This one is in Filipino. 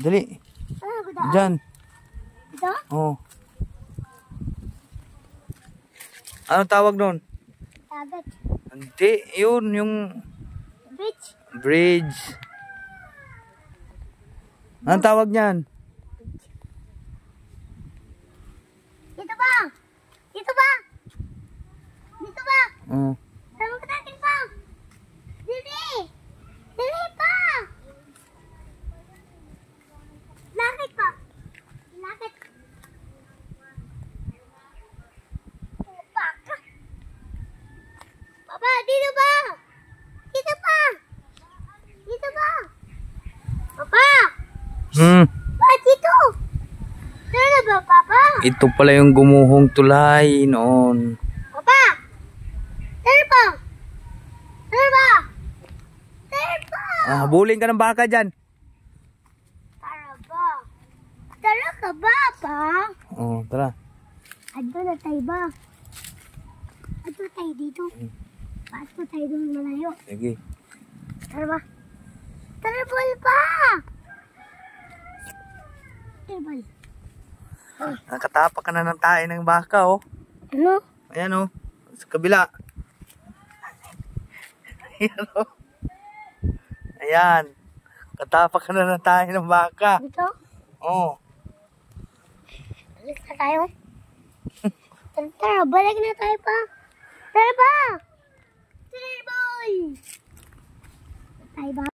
Dali. Ano ba daan? Diyan. Ito? Oh. Anong tawag doon? Dagat. Hindi, yun, yung Bridge. bridge. Anong tawag niyan? Dito ba? Dito ba? Dito ba? Oh. Tama ka natin pa. Dili. Dili pa. Lakit pa. Lakit. Baka. Papa, dito ba? Dito pa. Dito ba? Papa. Pa, dito. Dito ba, Papa? Ito pala yung gumuhong tulay noon. Papa. Dito ba? Dito ba? Dito ba? Habulin ka ng baka dyan. Tara ba? Tara ka ba, Pa? Oh, tara. Adto na tayo ba? Adto tayo dito. Adto tayo doon malayo. Sige. Tara ba? Tara bal pa! Tara bal. Nakatapak ka na ng tae ng baka, oh. Ano? Ayan, oh. Sa kabila. Ayan, oh. Ayan. Katapak ka na ng tae ng baka. Dito? Oh. Balik na tayo. Tara, balik na tayo pa. Tara ba? Tara boy! Tayo ba?